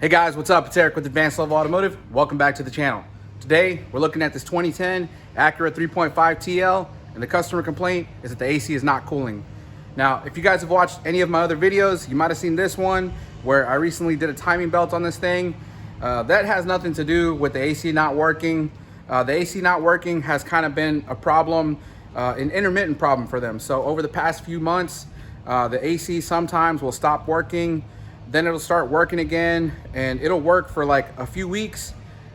Hey guys, what's up? It's Eric with Advanced Level Automotive. Welcome back to the channel. Today, we're looking at this 2010 Acura 3.5 TL, and the customer complaint is that the AC is not cooling. Now, if you guys have watched any of my other videos, you might have seen this one where I recently did a timing belt on this thing. That has nothing to do with the AC not working. The AC not working has kind of been a problem, an intermittent problem for them. So over the past few months, the AC sometimes will stop working, then it'll start working again, and it'll work for like a few weeks.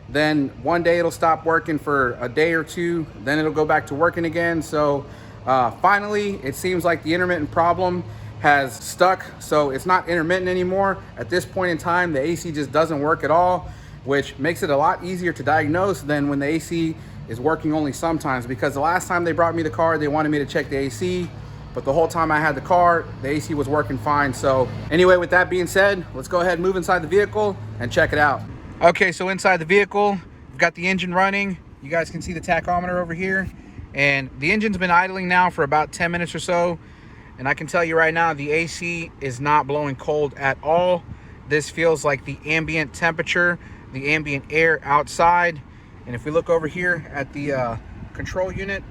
Then one day it'll stop working for a day or two, then it'll go back to working again. So finally, it seems like the intermittent problem has stuck, so it's not intermittent anymore. At this point in time, the AC just doesn't work at all, which makes it a lot easier to diagnose than when the AC is working only sometimes, because the last time they brought me the car, they wanted me to check the AC, but the whole time I had the car, the AC was working fine. So anyway, with that being said, let's go ahead and move inside the vehicle and check it out. Okay, so inside the vehicle, we've got the engine running. You guys can see the tachometer over here, and the engine's been idling now for about 10 minutes or so. And I can tell you right now, the AC is not blowing cold at all. This feels like the ambient temperature, the ambient air outside. And if we look over here at the control unit,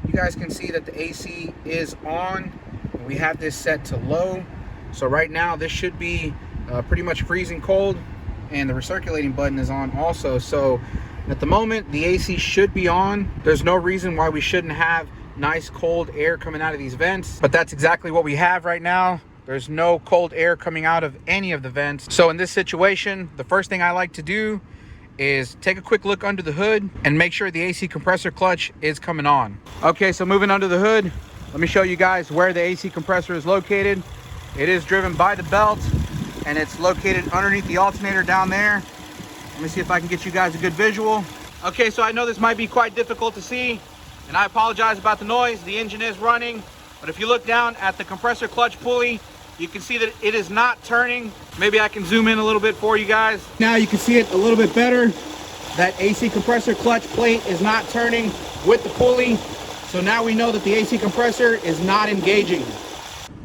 you guys can see that the AC is on. We have this set to low. So right now this should be pretty much freezing cold, and the recirculating button is on also. So at the moment, the AC should be on. There's no reason why we shouldn't have nice cold air coming out of these vents, but that's exactly what we have right now. There's no cold air coming out of any of the vents. So in this situation, the first thing I like to do is take a quick look under the hood and make sure the AC compressor clutch is coming on. Okay, so moving under the hood, let me show you guys where the AC compressor is located. It is driven by the belt, and it's located underneath the alternator down there. Let me see if I can get you guys a good visual. Okay, so I know this might be quite difficult to see, and I apologize about the noise. The engine is running, but if you look down at the compressor clutch pulley, you can see that it is not turning. Maybe I can zoom in a little bit for you guys. Now you can see it a little bit better. That AC compressor clutch plate is not turning with the pulley. So now we know that the AC compressor is not engaging.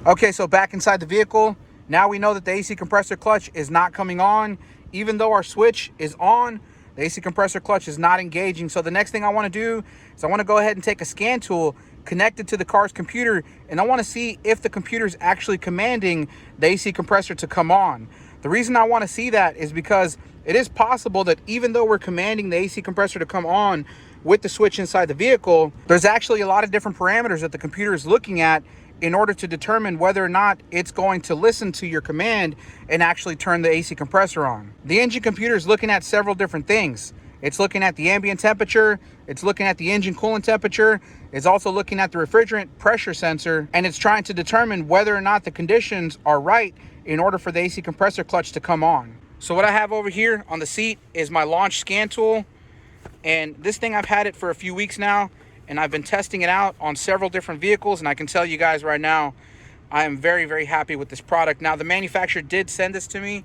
Okay, so back inside the vehicle, now we know that the AC compressor clutch is not coming on. Even though our switch is on, the AC compressor clutch is not engaging. So the next thing I want to do is I want to go ahead and take a scan tool, connect it to the car's computer, and I want to see if the computer is actually commanding the AC compressor to come on. The reason I want to see that is because it is possible that even though we're commanding the AC compressor to come on with the switch inside the vehicle, there's actually a lot of different parameters that the computer is looking at in order to determine whether or not it's going to listen to your command and actually turn the AC compressor on. The engine computer is looking at several different things. It's looking at the ambient temperature, it's looking at the engine coolant temperature, it's also looking at the refrigerant pressure sensor, and it's trying to determine whether or not the conditions are right in order for the AC compressor clutch to come on. So what I have over here on the seat is my launch scan tool, and this thing, I've had it for a few weeks now, and I've been testing it out on several different vehicles, and I can tell you guys right now, I am very, very happy with this product. Now, the manufacturer did send this to me.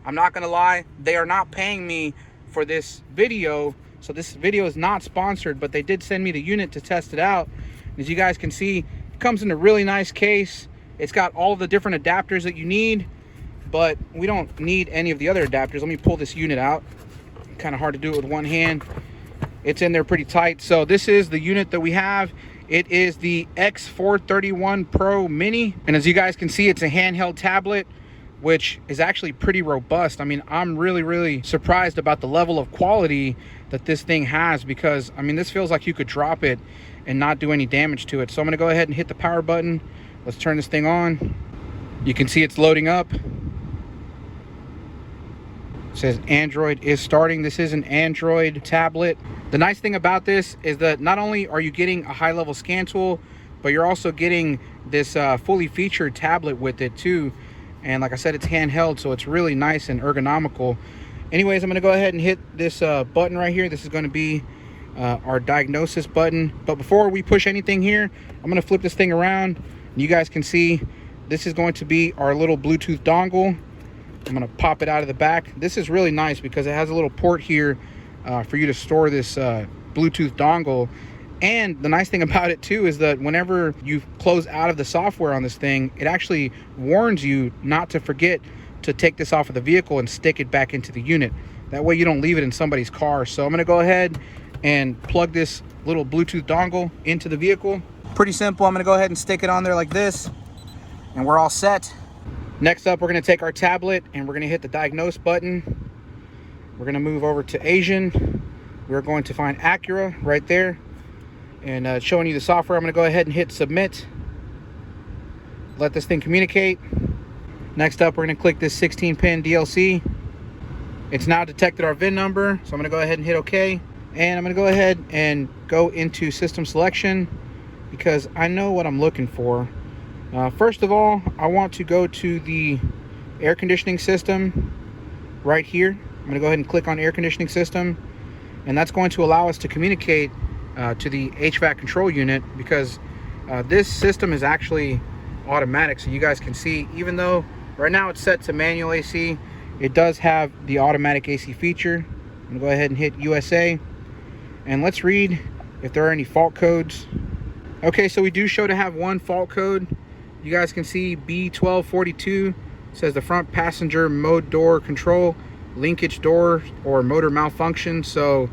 I'm not gonna lie, they are not paying me for this video, so this video is not sponsored, but they did send me the unit to test it out. As you guys can see, it comes in a really nice case. It's got all the different adapters that you need, but we don't need any of the other adapters. Let me pull this unit out. Kind of hard to do it with one hand. It's in there pretty tight. So this is the unit that we have. It is the X431 Pro Mini, and as you guys can see, it's a handheld tablet, which is actually pretty robust. I mean, I'm really surprised about the level of quality that this thing has, because I mean, this feels like you could drop it and not do any damage to it. So I'm gonna go ahead and hit the power button. Let's turn this thing on. You can see it's loading up. It says Android is starting. This is an Android tablet. The nice thing about this is that not only are you getting a high-level scan tool, but you're also getting this fully featured tablet with it too. And like I said, it's handheld, so it's really nice and ergonomical. Anyways, I'm gonna go ahead and hit this button right here. This is gonna be our diagnosis button. But before we push anything here, I'm gonna flip this thing around. You guys can see this is going to be our little Bluetooth dongle. I'm gonna pop it out of the back. This is really nice because it has a little port here for you to store this Bluetooth dongle. And the nice thing about it too is that whenever you close out of the software on this thing, it actually warns you not to forget to take this off of the vehicle and stick it back into the unit. That way you don't leave it in somebody's car. So I'm gonna go ahead and plug this little Bluetooth dongle into the vehicle. Pretty simple. I'm gonna go ahead and stick it on there like this, and we're all set. Next up, we're gonna take our tablet and we're gonna hit the diagnose button. We're gonna move over to Asian. We're going to find Acura right there, and showing you the software. I'm gonna go ahead and hit submit. Let this thing communicate. Next up, we're gonna click this 16-pin DLC. It's now detected our VIN number, so I'm gonna go ahead and hit OK. And I'm gonna go ahead and go into system selection because I know what I'm looking for. First of all, I want to go to the air conditioning system right here. I'm gonna go ahead and click on air conditioning system, and that's going to allow us to communicate to the HVAC control unit, because this system is actually automatic. So you guys can see, even though right now it's set to manual AC, it does have the automatic AC feature. I'm gonna go ahead and hit USA, and let's read if there are any fault codes. Okay, so we do show to have one fault code. You guys can see B1242 says the front passenger mode door control, linkage door, or motor malfunction. So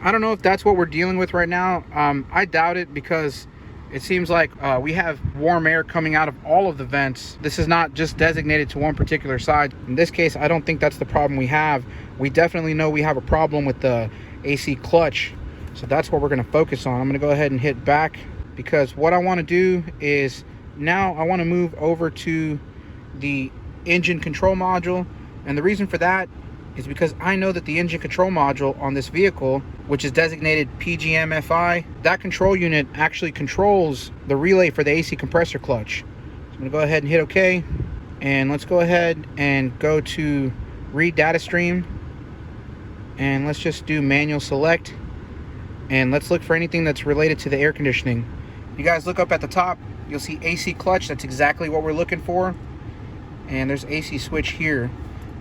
I don't know if that's what we're dealing with right now. I doubt it, because it seems like we have warm air coming out of all of the vents. This is not just designated to one particular side. In this case, I don't think that's the problem we have. We definitely know we have a problem with the AC clutch. So that's what we're gonna focus on. I'm gonna go ahead and hit back, because what I wanna do is, now I wanna move over to the engine control module. And the reason for that is because I know that the engine control module on this vehicle, which is designated PGM-FI, that control unit actually controls the relay for the AC compressor clutch. So I'm gonna go ahead and hit OK, and let's go ahead and go to read data stream, and let's just do manual select, and let's look for anything that's related to the air conditioning. You guys look up at the top, you'll see AC clutch. That's exactly what we're looking for. And there's AC switch here,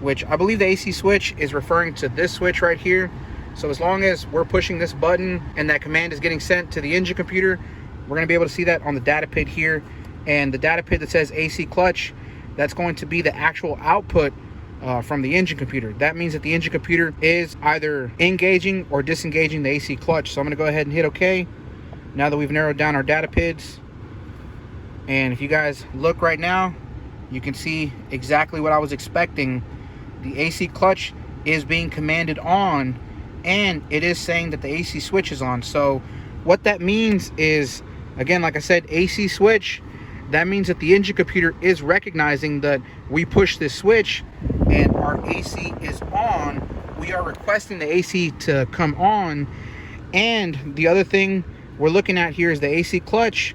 which I believe the AC switch is referring to this switch right here. So as long as we're pushing this button and that command is getting sent to the engine computer, we're gonna be able to see that on the data pid here. And the data pid that says AC clutch, that's going to be the actual output from the engine computer. That means that the engine computer is either engaging or disengaging the AC clutch. So I'm gonna go ahead and hit OK. Now that we've narrowed down our data pids, and if you guys look right now, you can see exactly what I was expecting. The AC clutch is being commanded on, and it is saying that the AC switch is on. So what that means is, again, like I said, AC switch, that means that the engine computer is recognizing that we push this switch and our AC is on. We are requesting the AC to come on. And the other thing we're looking at here is the AC clutch.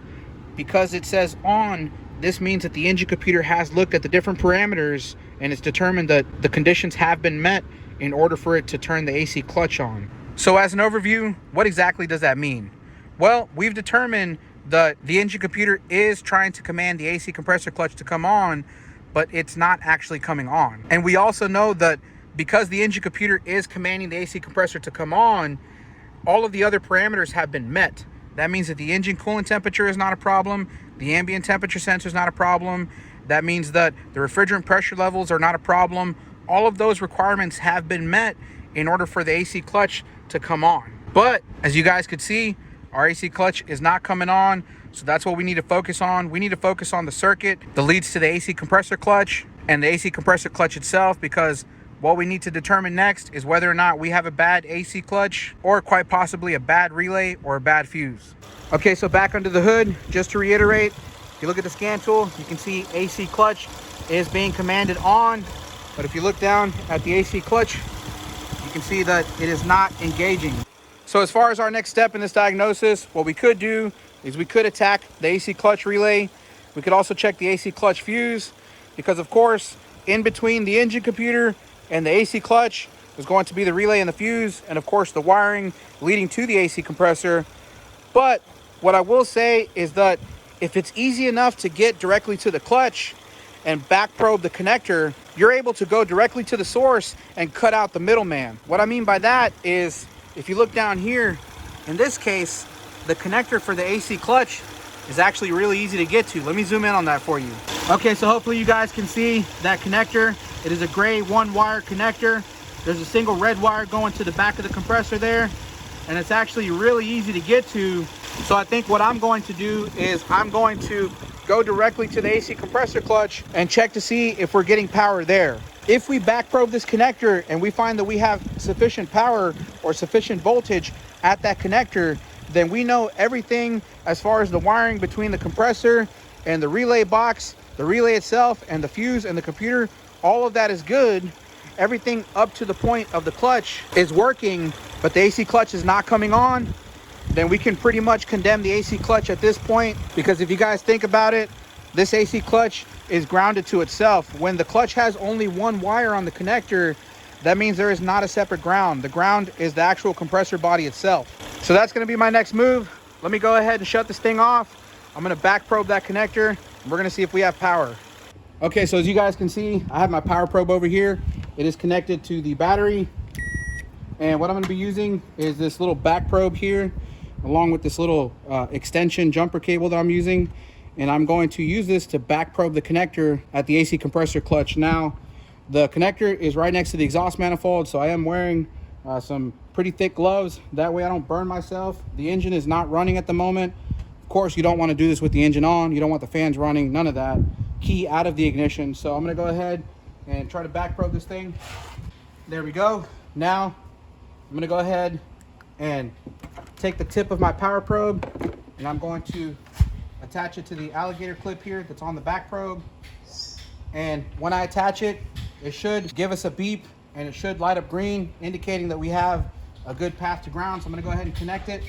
Because it says on, this means that the engine computer has looked at the different parameters and it's determined that the conditions have been met in order for it to turn the AC clutch on. So as an overview, what exactly does that mean? Well, we've determined that the engine computer is trying to command the AC compressor clutch to come on, but it's not actually coming on. And we also know that because the engine computer is commanding the AC compressor to come on, all of the other parameters have been met. That means that the engine coolant temperature is not a problem. The ambient temperature sensor is not a problem. That means that the refrigerant pressure levels are not a problem. All of those requirements have been met in order for the AC clutch to come on. But as you guys could see, our AC clutch is not coming on. So that's what we need to focus on. We need to focus on the circuit that leads to the AC compressor clutch and the AC compressor clutch itself, because what we need to determine next is whether or not we have a bad AC clutch, or quite possibly a bad relay or a bad fuse. Okay, so back under the hood, just to reiterate, if you look at the scan tool, you can see AC clutch is being commanded on. But if you look down at the AC clutch, you can see that it is not engaging. So as far as our next step in this diagnosis, what we could do is we could attack the AC clutch relay. We could also check the AC clutch fuse, because of course, in between the engine computer and the AC clutch is going to be the relay and the fuse, and of course the wiring leading to the AC compressor. But what I will say is that if it's easy enough to get directly to the clutch and back probe the connector, you're able to go directly to the source and cut out the middleman. What I mean by that is, if you look down here, in this case, the connector for the AC clutch is actually really easy to get to. Let me zoom in on that for you. Okay, so hopefully you guys can see that connector. It is a gray 1-wire connector. There's a single red wire going to the back of the compressor there, and it's actually really easy to get to. So I think what I'm going to do is I'm going to go directly to the AC compressor clutch and check to see if we're getting power there. If we back probe this connector and we find that we have sufficient power or sufficient voltage at that connector, then we know everything as far as the wiring between the compressor and the relay box, the relay itself, and the fuse and the computer, all of that is good. Everything up to the point of the clutch is working, but the AC clutch is not coming on. Then we can pretty much condemn the AC clutch at this point, because if you guys think about it, this AC clutch is grounded to itself. When the clutch has only 1 wire on the connector, that means there is not a separate ground. The ground is the actual compressor body itself. So that's going to be my next move. Let me go ahead and shut this thing off. I'm going to back probe that connector, and we're going to see if we have power. Okay, so as you guys can see, I have my power probe over here. It is connected to the battery, and what I'm going to be using is this little back probe here, along with this little extension jumper cable that I'm using, and I'm going to use this to back probe the connector at the AC compressor clutch. Now, the connector is right next to the exhaust manifold, so I am wearing some pretty thick gloves. That way I don't burn myself. The engine is not running at the moment. Of course, you don't want to do this with the engine on. You don't want the fans running, none of that. Key out of the ignition. So I'm going to go ahead and try to back probe this thing. There we go. Now, I'm going to go ahead and take the tip of my power probe, and I'm going to attach it to the alligator clip here that's on the back probe. And when I attach it, it should give us a beep, and it should light up green, indicating that we have a good path to ground. So I'm going to go ahead and connect it.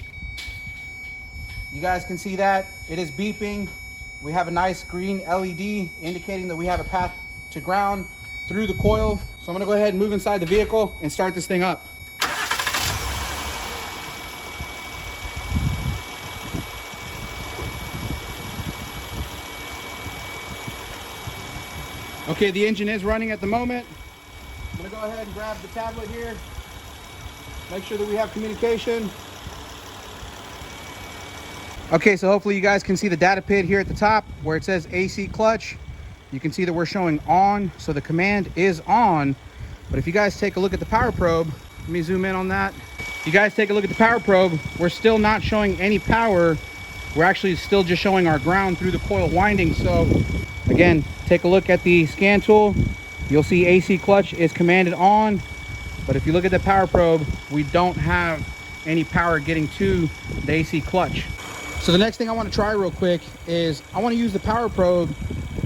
You guys can see that it is beeping. We have a nice green LED indicating that we have a path to ground through the coil. So I'm going to go ahead and move inside the vehicle and start this thing up. Okay, the engine is running at the moment. I'm going to go ahead and grab the tablet here. Make sure that we have communication. Okay, so hopefully you guys can see the data pad here at the top where it says AC clutch. You can see that we're showing on, so the command is on. But if you guys take a look at the power probe, let me zoom in on that. If you guys take a look at the power probe, we're still not showing any power. We're actually still just showing our ground through the coil winding. So again, take a look at the scan tool. You'll see AC clutch is commanded on. But if you look at the power probe, we don't have any power getting to the AC clutch. So the next thing I want to try real quick is I want to use the power probe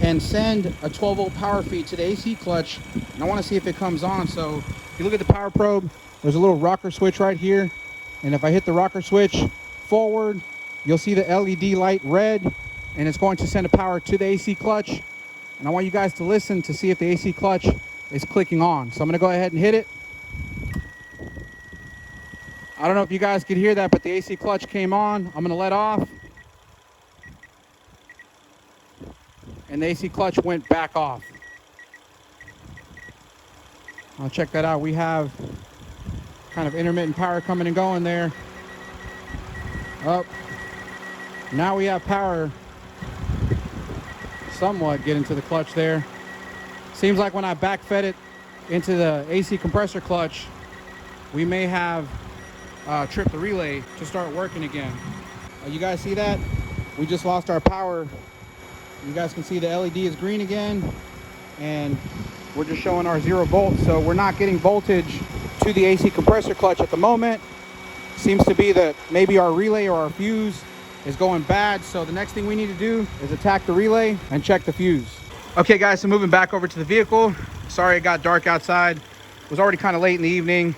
and send a 12-volt power feed to the AC clutch, and I want to see if it comes on. So if you look at the power probe, there's a little rocker switch right here, and if I hit the rocker switch forward, you'll see the LED light red, and it's going to send a power to the AC clutch. And I want you guys to listen to see if the AC clutch is clicking on. So I'm going to go ahead and hit it. I don't know if you guys could hear that, but the AC clutch came on. I'm going to let off. And the AC clutch went back off. I'll check that out. We have kind of intermittent power coming and going there. Oh, now we have power somewhat getting to the clutch there. Seems like when I back fed it into the AC compressor clutch, we may have trip the relay to start working again. You guys see that? We just lost our power. You guys can see the LED is green again, and we're just showing our 0 volts. So we're not getting voltage to the AC compressor clutch at the moment. Seems to be that maybe our relay or our fuse is going bad. So the next thing we need to do is attack the relay and check the fuse. Okay guys, so moving back over to the vehicle. Sorry it got dark outside. It was already kind of late in the evening,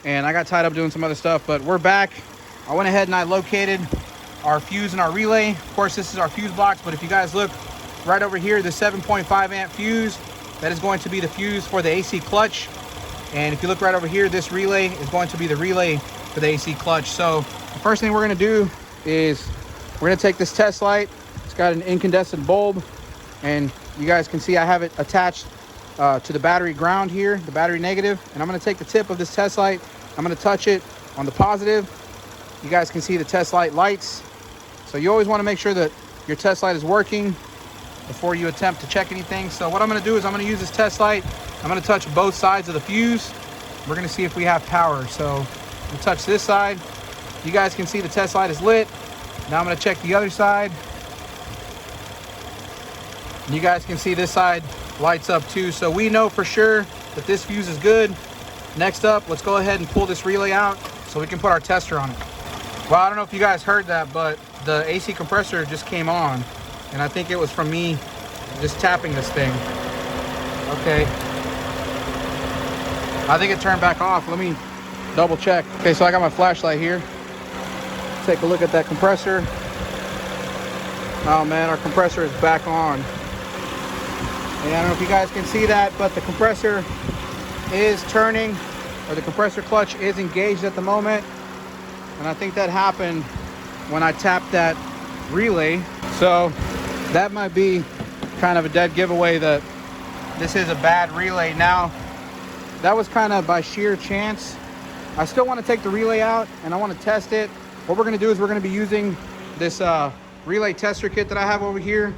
and I got tied up doing some other stuff, but we're back. I went ahead and I located our fuse and our relay. Of course, this is our fuse box, but if you guys look right over here, the 7.5 amp fuse, that is going to be the fuse for the AC clutch. And if you look right over here, this relay is going to be the relay for the AC clutch. So the first thing we're gonna do is we're gonna take this test light. It's got an incandescent bulb, and you guys can see I have it attached to the battery ground here, the battery negative, and I'm going to take the tip of this test light, I'm going to touch it on the positive. You guys can see the test light lights. So you always want to make sure that your test light is working before you attempt to check anything. So what I'm gonna do is I'm gonna use this test light. I'm gonna touch both sides of the fuse. We're gonna see if we have power. So we'll touch this side. You guys can see the test light is lit. Now I'm gonna check the other side. You guys can see this side lights up too. So we know for sure that this fuse is good. Next up, let's go ahead and pull this relay out so we can put our tester on it. Well, I don't know if you guys heard that, but the AC compressor just came on, and I think it was from me just tapping this thing. Okay. I think it turned back off. Let me double check. Okay, so I got my flashlight here. Take a look at that compressor. Oh man, our compressor is back on. And I don't know if you guys can see that, but the compressor is turning, or the compressor clutch is engaged at the moment. And I think that happened when I tapped that relay. So that might be kind of a dead giveaway that this is a bad relay. Now, that was kind of by sheer chance. I still want to take the relay out and I want to test it. What we're going to do is we're going to be using this relay tester kit that I have over here.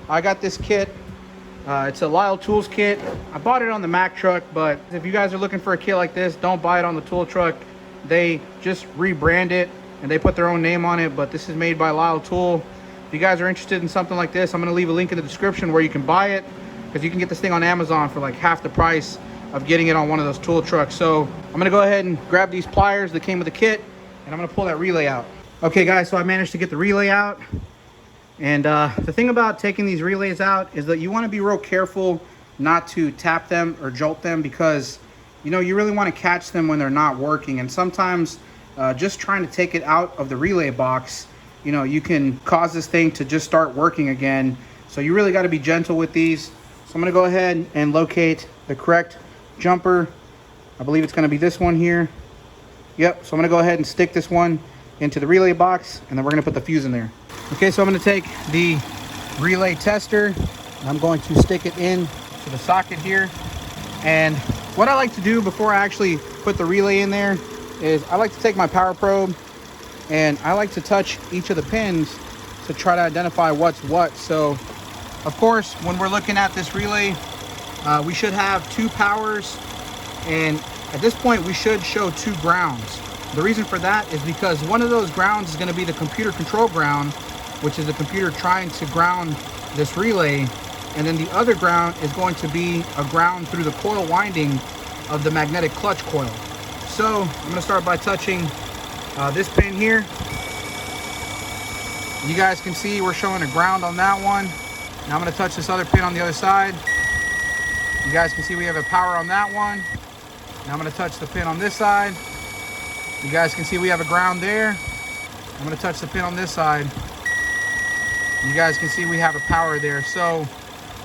I got this kit. It's a LISLE tools kit. I bought it on the Mack truck, but if you guys are looking for a kit like this, don't buy it on the tool truck. They just rebrand it and they put their own name on it, but this is made by LISLE Tool. If you guys are interested in something like this, I'm going to leave a link in the description where you can buy it, because you can get this thing on Amazon for like half the price of getting it on one of those tool trucks. So I'm going to go ahead and grab these pliers that came with the kit, and I'm going to pull that relay out. Okay guys, so I managed to get the relay out. And the thing about taking these relays out is that you want to be real careful not to tap them or jolt them, because you know you really want to catch them when they're not working. And sometimes just trying to take it out of the relay box, you know, you can cause this thing to just start working again. So you really got to be gentle with these. So I'm going to go ahead and locate the correct jumper. I believe it's going to be this one here. Yep, so I'm going to go ahead and stick this one into the relay box, and then we're going to put the fuse in there. Okay, so I'm going to take the relay tester and I'm going to stick it in to the socket here. And what I like to do before I actually put the relay in there is I like to take my power probe and I like to touch each of the pins to try to identify what's what. So of course, when we're looking at this relay, we should have 2 powers, and at this point we should show 2 grounds. The reason for that is because one of those grounds is going to be the computer control ground, which is the computer trying to ground this relay, and then the other ground is going to be a ground through the coil winding of the magnetic clutch coil. So I'm going to start by touching this pin here. You guys can see we're showing a ground on that one. Now I'm going to touch this other pin on the other side. You guys can see we have a power on that one. Now I'm going to touch the pin on this side. You guys can see we have a ground there. I'm going to touch the pin on this side. You guys can see we have a power there. So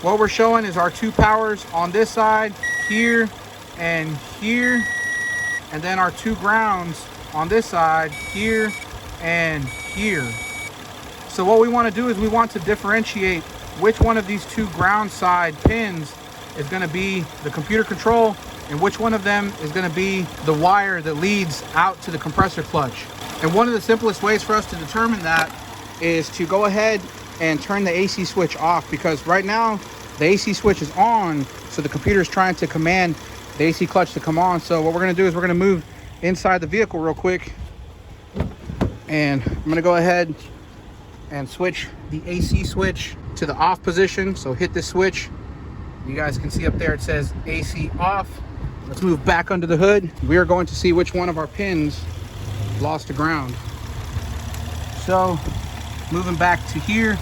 what we're showing is our 2 powers on this side, here and here, and then our 2 grounds on this side, here and here. So what we want to do is we want to differentiate which one of these 2 ground side pins is going to be the computer control, and which one of them is going to be the wire that leads out to the compressor clutch. And one of the simplest ways for us to determine that is to go ahead and turn the AC switch off, because right now the AC switch is on, so the computer is trying to command the AC clutch to come on. So what we're going to do is we're going to move inside the vehicle real quick, and I'm going to go ahead and switch the AC switch to the off position. So hit this switch. You guys can see up there it says AC off. Let's move back under the hood. We are going to see which one of our pins lost to ground. So moving back to here,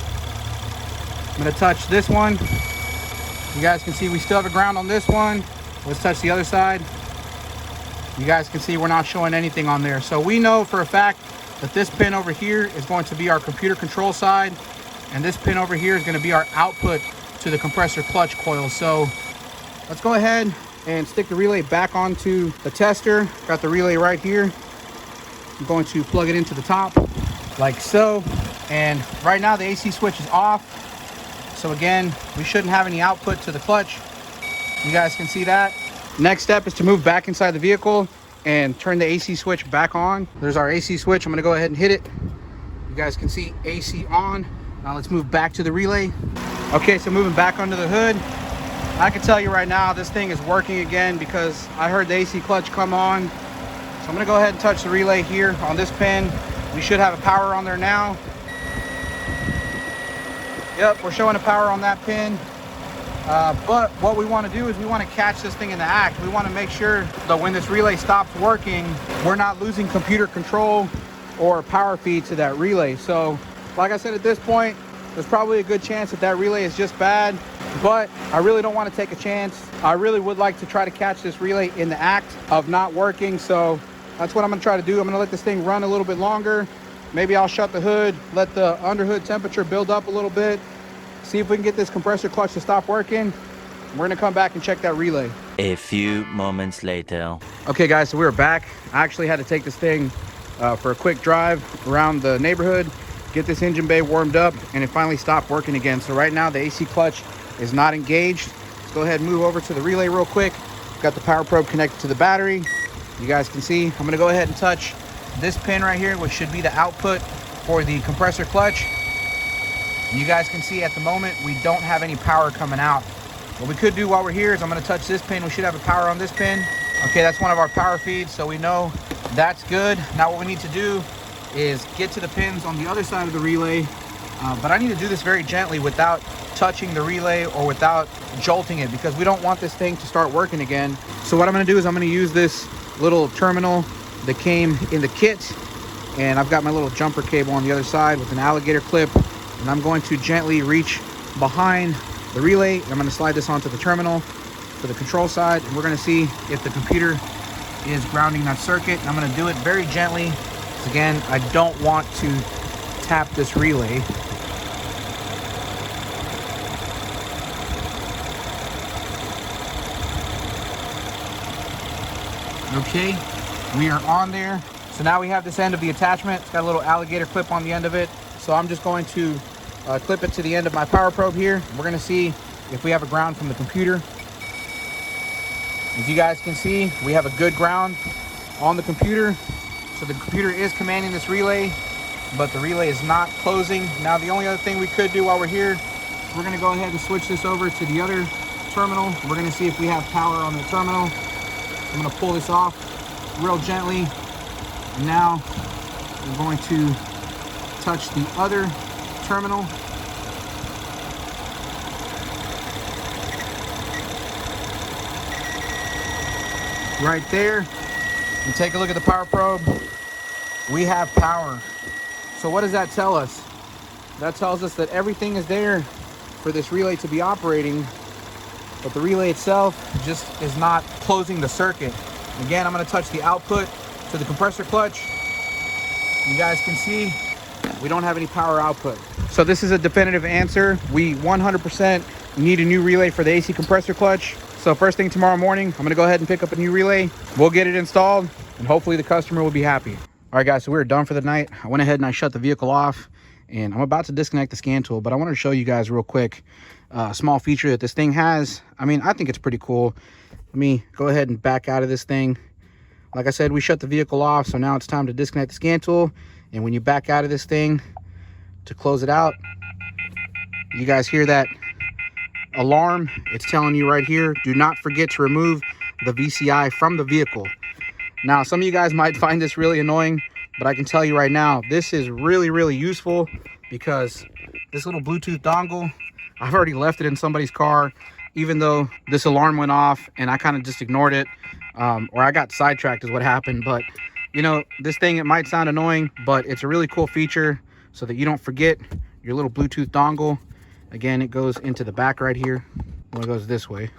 I'm going to touch this one. You guys can see we still have a ground on this one. Let's touch the other side. You guys can see we're not showing anything on there. So we know for a fact that this pin over here is going to be our computer control side, and this pin over here is going to be our output to the compressor clutch coil. So let's go ahead and stick the relay back onto the tester. Got the relay right here. I'm going to plug it into the top like so. And right now the AC switch is off. So again, we shouldn't have any output to the clutch. You guys can see that. Next step is to move back inside the vehicle and turn the AC switch back on. There's our AC switch. I'm gonna go ahead and hit it. You guys can see AC on. Now let's move back to the relay. Okay, so moving back under the hood, I can tell you right now this thing is working again because I heard the AC clutch come on. So I'm gonna go ahead and touch the relay here on this pin. We should have a power on there now. Yep, we're showing a power on that pin. But what we want to do is we want to catch this thing in the act. We want to make sure that when this relay stops working, we're not losing computer control or power feed to that relay. So like I said, at this point, there's probably a good chance that that relay is just bad, but I really don't want to take a chance. I really would like to try to catch this relay in the act of not working. So that's what I'm going to try to do. I'm going to let this thing run a little bit longer. Maybe I'll shut the hood, let the underhood temperature build up a little bit, see if we can get this compressor clutch to stop working. We're gonna come back and check that relay. A few moments later. Okay guys, so we're back. I actually had to take this thing for a quick drive around the neighborhood, get this engine bay warmed up, and it finally stopped working again. So right now the AC clutch is not engaged. Let's go ahead and move over to the relay real quick. Got the power probe connected to the battery. You guys can see, I'm gonna go ahead and touch this pin right here, which should be the output for the compressor clutch. You guys can see at the moment we don't have any power coming out. What we could do while we're here is I'm going to touch this pin. We should have a power on this pin. Okay, that's one of our power feeds, so we know that's good. Now what we need to do is get to the pins on the other side of the relay, but I need to do this very gently without touching the relay or without jolting it, because we don't want this thing to start working again. So what I'm going to do is I'm going to use this little terminal that came in the kit, and I've got my little jumper cable on the other side with an alligator clip, and I'm going to gently reach behind the relay. I'm going to slide this onto the terminal for the control side, and we're going to see if the computer is grounding that circuit. And I'm going to do it very gently, because again, I don't want to tap this relay. Okay, we are on there. So now we have this end of the attachment. It's got a little alligator clip on the end of it. So I'm just going to clip it to the end of my power probe here. We're going to see if we have a ground from the computer. As you guys can see, we have a good ground on the computer. So the computer is commanding this relay, but the relay is not closing. Now the only other thing we could do while we're here, we're going to go ahead and switch this over to the other terminal. We're going to see if we have power on the terminal. I'm going to pull this off real gently. And now we're going to touch the other terminal. Right there. You take a look at the power probe. We have power. So what does that tell us? That tells us that everything is there for this relay to be operating, but the relay itself just is not closing the circuit. Again, I'm going to touch the output to the compressor clutch. You guys can see we don't have any power output. So this is a definitive answer. We 100% need a new relay for the AC compressor clutch. So first thing tomorrow morning, I'm going to go ahead and pick up a new relay. We'll get it installed, and hopefully the customer will be happy. All right, guys, so we're done for the night. I went ahead and I shut the vehicle off, and I'm about to disconnect the scan tool, but I want to show you guys real quick a small feature that this thing has. I mean, I think it's pretty cool. Let me go ahead and back out of this thing. Like I said, we shut the vehicle off, so now it's time to disconnect the scan tool. And when you back out of this thing to close it out, you guys hear that alarm? It's telling you right here, do not forget to remove the VCI from the vehicle. Now, some of you guys might find this really annoying, but I can tell you right now, this is really, really useful, because this little Bluetooth dongle, I've already left it in somebody's car, even though this alarm went off and I kind of just ignored it, or I got sidetracked is what happened. But you know, this thing, it might sound annoying, but it's a really cool feature so that you don't forget your little Bluetooth dongle. Again, it goes into the back right here. Well, it goes this way.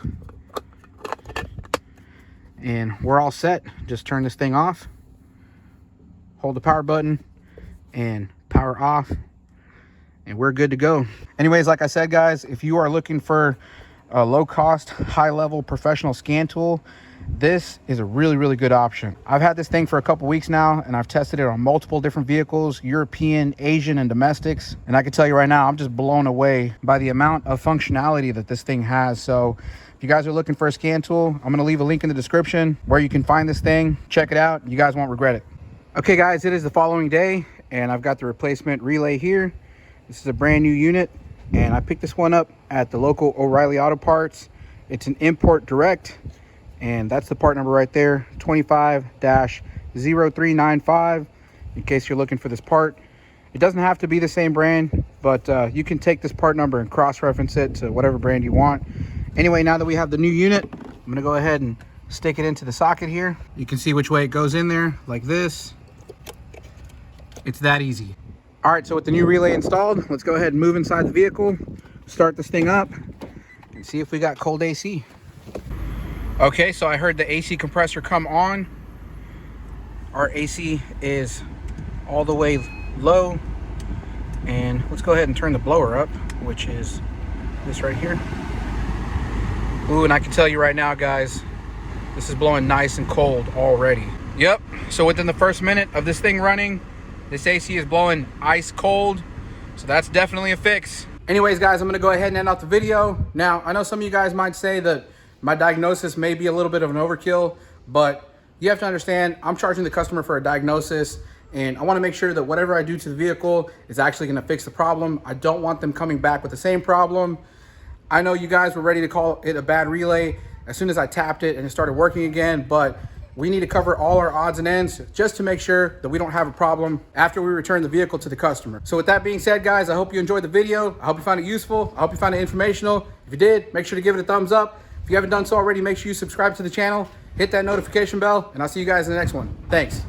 And we're all set. Just turn this thing off, hold the power button, and power off, and we're good to go. Anyways, like I said, guys, if you are looking for a low-cost, high-level professional scan tool, this is a really, really good option. I've had this thing for a couple weeks now, and I've tested it on multiple different vehicles, European, Asian, and domestics. And I can tell you right now, I'm just blown away by the amount of functionality that this thing has. So if you guys are looking for a scan tool, I'm going to leave a link in the description where you can find this thing. Check it out. You guys won't regret it. Okay, guys, it is the following day, and I've got the replacement relay here. This is a brand new unit, and I picked this one up at the local O'Reilly Auto Parts. It's an import direct, and that's the part number right there, 25-0395, in case you're looking for this part. It doesn't have to be the same brand, but you can take this part number and cross-reference it to whatever brand you want. Anyway, now that we have the new unit, I'm gonna go ahead and stick it into the socket here. You can see which way it goes in there, like this. It's that easy. All right, so with the new relay installed, let's go ahead and move inside the vehicle, start this thing up, and see if we got cold AC. Okay, so I heard the AC compressor come on. Our AC is all the way low, and let's go ahead and turn the blower up, which is this right here. Ooh, and I can tell you right now, guys, this is blowing nice and cold already. Yep, so within the first minute of this thing running, this AC is blowing ice cold, so that's definitely a fix. Anyways, guys, I'm gonna go ahead and end off the video. Now, I know some of you guys might say that my diagnosis may be a little bit of an overkill, but you have to understand, I'm charging the customer for a diagnosis, and I wanna make sure that whatever I do to the vehicle is actually gonna fix the problem. I don't want them coming back with the same problem. I know you guys were ready to call it a bad relay as soon as I tapped it and it started working again, but we need to cover all our odds and ends just to make sure that we don't have a problem after we return the vehicle to the customer. So with that being said, guys, I hope you enjoyed the video. I hope you found it useful. I hope you found it informational. If you did, make sure to give it a thumbs up. If you haven't done so already, make sure you subscribe to the channel, hit that notification bell, and I'll see you guys in the next one. Thanks.